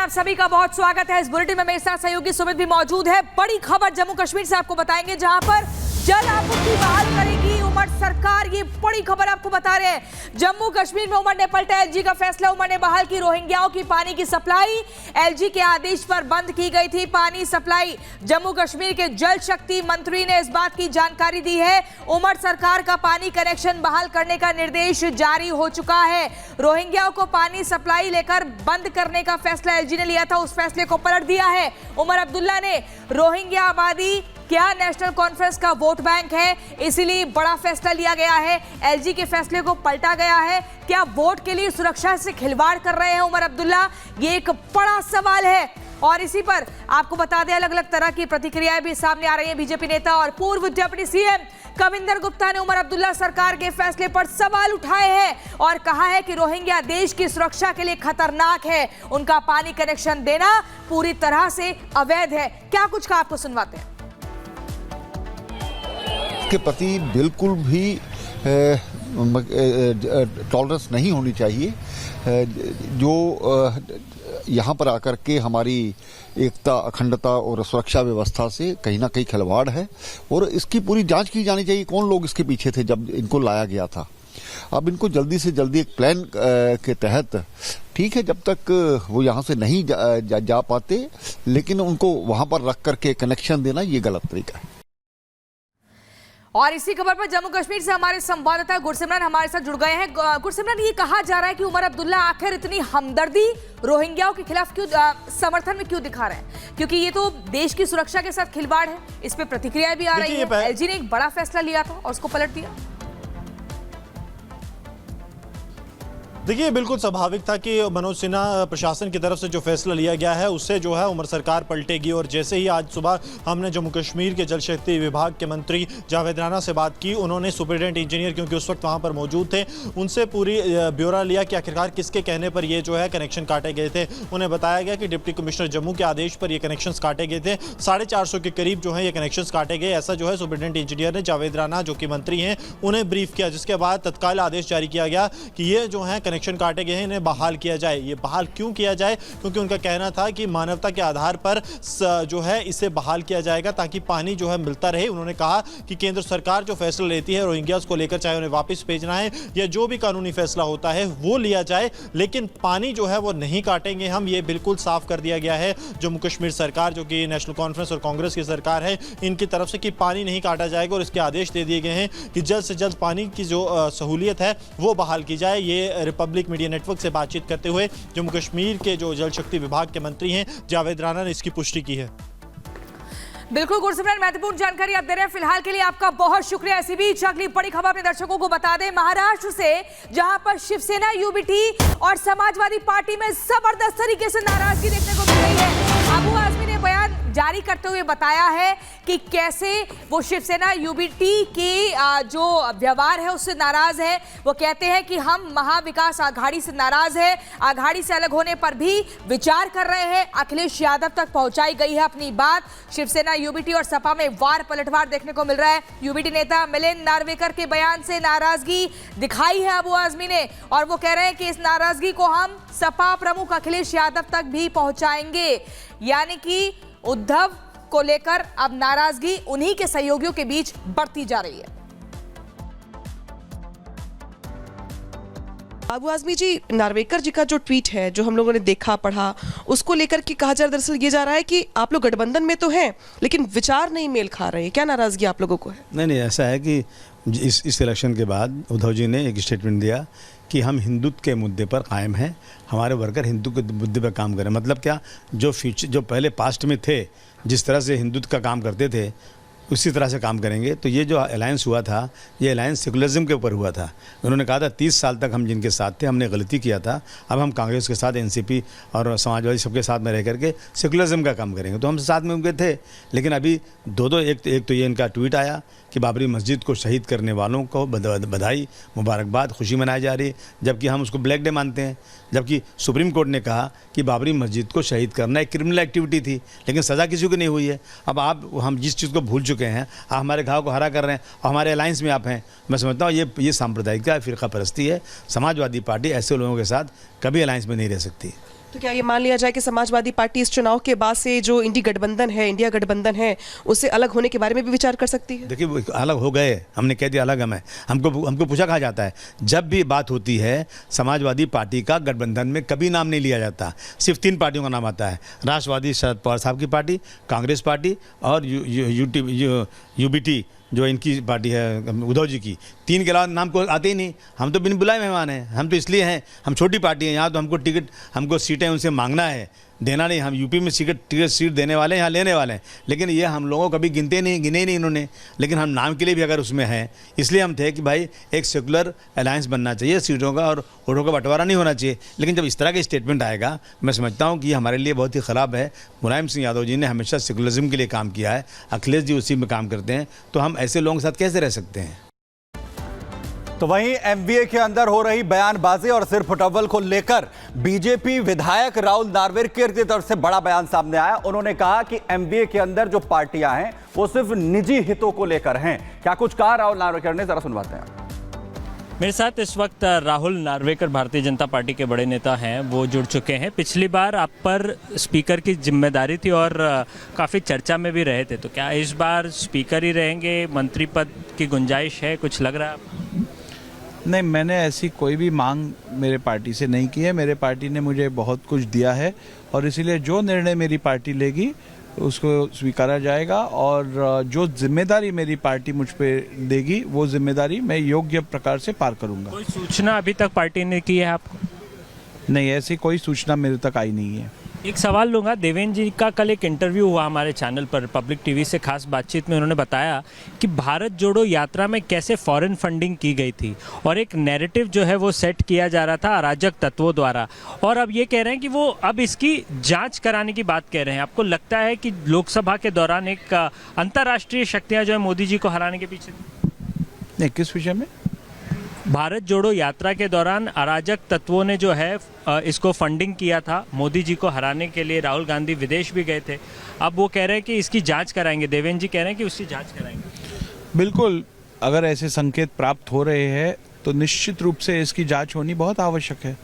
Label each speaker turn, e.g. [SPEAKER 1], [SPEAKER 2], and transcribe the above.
[SPEAKER 1] आप सभी का बहुत स्वागत है इस बुलेटिन में। मेरे साथ सहयोगी सुमित भी मौजूद है। बड़ी खबर जम्मू कश्मीर से आपको बताएंगे, जहां पर जल आपूर्ति बहाल करेगी उमर सरकार। ये बड़ी खबर आपको बता रहे हैं। जम्मू कश्मीर में उमर ने पलटा एलजी का फैसला। उमर ने बहाल की रोहिंग्याओं की पानी की सप्लाई। एलजी के आदेश पर बंद की गई थी पानी सप्लाई। जम्मू कश्मीर के जल शक्ति मंत्री ने इस बात की जानकारी दी है। उमर सरकार का पानी कनेक्शन बहाल करने का निर्देश जारी हो चुका है। रोहिंग्याओं को पानी सप्लाई लेकर बंद करने का फैसला एलजी ने लिया था, उस फैसले को पलट दिया है उमर अब्दुल्ला ने। रोहिंग्या आबादी क्या नेशनल कॉन्फ्रेंस का वोट बैंक है, इसीलिए बड़ा फैसला लिया गया है। एलजी के फैसले को पलटा गया है। क्या वोट के लिए सुरक्षा से खिलवाड़ कर रहे हैं उमर अब्दुल्ला, ये एक बड़ा सवाल है। और इसी पर आपको बता दें, अलग अलग तरह की प्रतिक्रियाएं भी सामने आ रही हैं। बीजेपी नेता और पूर्व डिप्टी सीएम कविंदर गुप्ता ने उमर अब्दुल्ला सरकार के फैसले पर सवाल उठाए हैं और कहा है कि रोहिंग्या देश की सुरक्षा के लिए खतरनाक है। उनका पानी कनेक्शन देना पूरी तरह से अवैध है। क्या कुछ का आपको सुनवाते हैं।
[SPEAKER 2] के प्रति बिल्कुल भी टॉलरेंस नहीं होनी चाहिए। जो यहाँ पर आकर के हमारी एकता, अखंडता और सुरक्षा व्यवस्था से कहीं ना कहीं खिलवाड़ है और इसकी पूरी जांच की जानी चाहिए। कौन लोग इसके पीछे थे जब इनको लाया गया था। अब इनको जल्दी से जल्दी एक प्लान के तहत, ठीक है, जब तक वो यहाँ से नहीं जा पाते, लेकिन उनको वहाँ पर रख करके कनेक्शन देना ये गलत तरीका है।
[SPEAKER 1] और इसी खबर पर जम्मू कश्मीर से हमारे संवाददाता गुरसिमरन हमारे साथ जुड़ गए हैं। गुरसिमरन, ये कहा जा रहा है कि उमर अब्दुल्ला आखिर इतनी हमदर्दी रोहिंग्याओं के खिलाफ क्यों, समर्थन में क्यों दिखा रहे हैं, क्योंकि ये तो देश की सुरक्षा के साथ खिलवाड़ है। इस पे प्रतिक्रियाएं भी आ रही है। एलजी ने एक बड़ा फैसला लिया था और उसको पलट दिया।
[SPEAKER 3] देखिए, बिल्कुल स्वाभाविक था कि मनोज सिन्हा प्रशासन की तरफ से जो फैसला लिया गया है उससे जो है उमर सरकार पलटेगी। और जैसे ही आज सुबह हमने जम्मू कश्मीर के जल शक्ति विभाग के मंत्री जावेद राणा से बात की, उन्होंने सुपरिटेंडेंट इंजीनियर, क्योंकि उस वक्त वहाँ पर मौजूद थे, उनसे पूरी ब्यौरा लिया कि आखिरकार किसके कहने पर ये जो है कनेक्शन काटे गए थे। उन्हें बताया गया कि डिप्टी कमिश्नर जम्मू के आदेश पर ये कनेक्शन काटे गए थे। 450 के करीब जो है ये कनेक्शन काटे गए, ऐसा जो है सुपरिटेंडेंट इंजीनियर ने जावेद राणा, जो कि मंत्री हैं, उन्हें ब्रीफ किया। जिसके बाद तत्काल आदेश जारी किया गया कि ये जो है कनेक्शन काटे गए हैं, इन्हें बहाल किया जाए। ये बहाल क्यों किया जाए? क्योंकि उनका कहना था कि मानवता के आधार पर जो है इसे बहाल किया जाएगा ताकि पानी जो है मिलता रहे। उन्होंने कहा कि केंद्र सरकार जो फैसला लेती है रोहिंग्यास को लेकर, चाहे उन्हें वापस भेजना है या जो भी कानूनी फैसला होता है वो लिया जाए, लेकिन पानी जो है वो नहीं काटेंगे हम। ये बिल्कुल साफ कर दिया गया है जम्मू कश्मीर सरकार, जो कि नेशनल कॉन्फ्रेंस और कांग्रेस की सरकार है, इनकी तरफ से कि पानी नहीं काटा जाएगा। और इसके आदेश दे दिए गए हैं कि जल्द से जल्द पानी की जो सहूलियत है वो बहाल की जाए। ये रिपब्लिक मीडिया नेटवर्क से बातचीत करते हुए जम्मू कश्मीर के जो जल शक्ति विभाग के मंत्री हैं जावेद राणा ने इसकी पुष्टि की है।
[SPEAKER 1] बिल्कुल गुरसिमरन, महत्वपूर्ण जानकारी आप दे रहे हैं। फिलहाल के लिए आपका बहुत शुक्रिया। इसी बीच अगली बड़ी खबर अपने दर्शकों को बता दें, महाराष्ट्र से, जहां पर शिवसेना, यूबीटी और समाजवादी पार्टी में जबरदस्त तरीके से नाराजगी देखने को मिल रही है। अबू आजमी ने बयान जारी करते हुए बताया है कि कैसे वो शिवसेना, यूबीटी की जो व्यवहार है उससे नाराज है। वो कहते हैं कि हम महाविकास आघाड़ी से नाराज है, आघाड़ी से अलग होने पर भी विचार कर रहे हैं। अखिलेश यादव तक पहुंचाई गई है अपनी बात। शिवसेना, यूबीटी और सपा में वार पलटवार देखने को मिल रहा है। यूबीटी नेता मिलिंद नार्वेकर के बयान से नाराजगी दिखाई है अबू आजमी ने, और वो कह रहे हैं कि इस नाराजगी को हम सपा प्रमुख अखिलेश यादव तक भी पहुंचाएंगे। यानी कि उद्धव को लेकर अब नाराजगी उन्हीं के सहयोगियों के बीच बढ़ती जा रही है।
[SPEAKER 4] अबू आजमी जी, नार्वेकर जी का जो ट्वीट है जो हम लोगों ने देखा, पढ़ा, उसको लेकर के कहा जा रहा, दरअसल ये जा रहा है कि आप लोग गठबंधन में तो हैं लेकिन विचार नहीं मेल खा रहे। क्या नाराजगी आप लोगों को है?
[SPEAKER 5] नहीं, ऐसा है कि इस इलेक्शन के बाद उद्धव जी ने एक स्टेटमेंट दिया कि हम हिंदुत्व के मुद्दे पर कायम हैं, हमारे वर्कर हिंदू के मुद्दे पर काम करें। मतलब क्या, जो पहले पास्ट में थे, जिस तरह से हिंदुत्व का काम करते थे, उसी तरह से काम करेंगे। तो ये जो अलायंस हुआ था, ये अलायंस सेकुलरिज्म के ऊपर हुआ था। उन्होंने कहा था 30 साल तक हम जिनके साथ थे, हमने गलती किया था, अब हम कांग्रेस के साथ, एनसीपी और समाजवादी सबके साथ में रह करके सेकुलरिज्म का काम करेंगे। तो हम साथ में उनके थे, लेकिन अभी दो एक तो ये इनका ट्वीट आया कि बाबरी मस्जिद को शहीद करने वालों को बधाई, मुबारकबाद, खुशी मनाई जा रही है, जबकि हम उसको ब्लैक डे मानते हैं। जबकि सुप्रीम कोर्ट ने कहा कि बाबरी मस्जिद को शहीद करना एक क्रिमिनल एक्टिविटी थी, लेकिन सज़ा किसी को नहीं हुई है। अब हम जिस चीज़ को भूल चुके हैं, आप हमारे घाव को हरा कर रहे हैं और हमारे अलायंस में आप हैं। मैं समझता हूँ ये सांप्रदायिकता, फ़िरका परस्ती है। समाजवादी पार्टी ऐसे लोगों के साथ कभी अलायंस में नहीं रह सकती।
[SPEAKER 4] तो क्या ये मान लिया जाए कि समाजवादी पार्टी इस चुनाव के बाद से जो इंडिया गठबंधन है उससे अलग होने के बारे में भी विचार कर सकती है?
[SPEAKER 5] देखिए वो अलग हो गए, हमने कह दिया अलग हम है। हमको पूछा कहा जाता है, जब भी बात होती है समाजवादी पार्टी का गठबंधन में कभी नाम नहीं लिया जाता, सिर्फ 3 पार्टियों का नाम आता है, राष्ट्रवादी शरद पवार साहब की पार्टी, कांग्रेस पार्टी और यूबीटी जो इनकी पार्टी है उद्धव जी की। 3 के अलावा नाम को आते ही नहीं। हम तो बिन बुलाए मेहमान हैं, हम तो इसलिए हैं, हम छोटी पार्टी हैं, यहाँ तो हमको सीटें उनसे मांगना है, देना नहीं। हम यूपी में टिकट सीट देने वाले हैं, यहाँ लेने वाले हैं, लेकिन ये हम लोगों को कभी गिने नहीं इन्होंने। लेकिन हम नाम के लिए भी अगर उसमें हैं, इसलिए हम थे कि भाई एक सेकुलर अलायंस बनना चाहिए, सीटों का और वोटों का बंटवारा नहीं होना चाहिए। लेकिन जब इस तरह के स्टेटमेंट आएगा, मैं समझता हूँ कि हमारे लिए बहुत ही ख़राब है। मुलायम सिंह यादव जी ने हमेशा सेकुलरिज्म के लिए काम किया है, अखिलेश जी उसी में काम करते हैं, तो हम ऐसे लोगों के साथ कैसे रह सकते हैं?
[SPEAKER 6] तो वहीं एमबीए के अंदर हो रही बयानबाजी और सिर फुटअव्वल को लेकर बीजेपी विधायक राहुल नार्वेकर की तरफ से बड़ा बयान सामने आया। उन्होंने कहा कि एमबीए के अंदर जो पार्टियां हैं वो सिर्फ निजी हितों को लेकर हैं। क्या कुछ कहा राहुल नार्वेकर ने, जरा सुनवाते हैं।
[SPEAKER 7] मेरे साथ इस वक्त राहुल नार्वेकर भारतीय जनता पार्टी के बड़े नेता हैं, वो जुड़ चुके हैं। पिछली बार आप पर स्पीकर की जिम्मेदारी थी और काफ़ी चर्चा में भी रहे थे, तो क्या इस बार स्पीकर ही रहेंगे? मंत्री पद की गुंजाइश है, कुछ लग रहा है?
[SPEAKER 8] नहीं, मैंने ऐसी कोई भी मांग मेरे पार्टी से नहीं की है। मेरे पार्टी ने मुझे बहुत कुछ दिया है और इसीलिए जो निर्णय मेरी पार्टी लेगी उसको स्वीकारा जाएगा और जो जिम्मेदारी मेरी पार्टी मुझ पे देगी वो जिम्मेदारी मैं योग्य प्रकार से पार करूंगा।
[SPEAKER 7] कोई सूचना अभी तक पार्टी ने की है आपको?
[SPEAKER 8] नहीं, ऐसी कोई सूचना मेरे तक आई नहीं है।
[SPEAKER 7] एक सवाल लूँगा, देवेंद्र जी का कल एक इंटरव्यू हुआ हमारे चैनल पर पब्लिक टीवी से, खास बातचीत में उन्होंने बताया कि भारत जोड़ो यात्रा में कैसे फॉरेन फंडिंग की गई थी और एक नैरेटिव जो है वो सेट किया जा रहा था अराजक तत्वों द्वारा, और अब ये कह रहे हैं कि वो अब इसकी जांच कराने की बात कह रहे हैं। आपको लगता है कि लोकसभा के दौरान एक अंतर्राष्ट्रीय शक्तियाँ जो है मोदी जी को हराने के पीछे?
[SPEAKER 8] नहीं, किस विषय में?
[SPEAKER 7] भारत जोड़ो यात्रा के दौरान अराजक तत्वों ने जो है इसको फंडिंग किया था मोदी जी को हराने के लिए। राहुल गांधी विदेश भी गए थे, अब वो कह रहे हैं कि इसकी जांच कराएंगे। देवेंद्र जी कह रहे हैं कि उसकी जांच कराएंगे।
[SPEAKER 8] बिल्कुल, अगर ऐसे संकेत प्राप्त हो रहे हैं तो निश्चित रूप से इसकी जांच होनी बहुत आवश्यक है।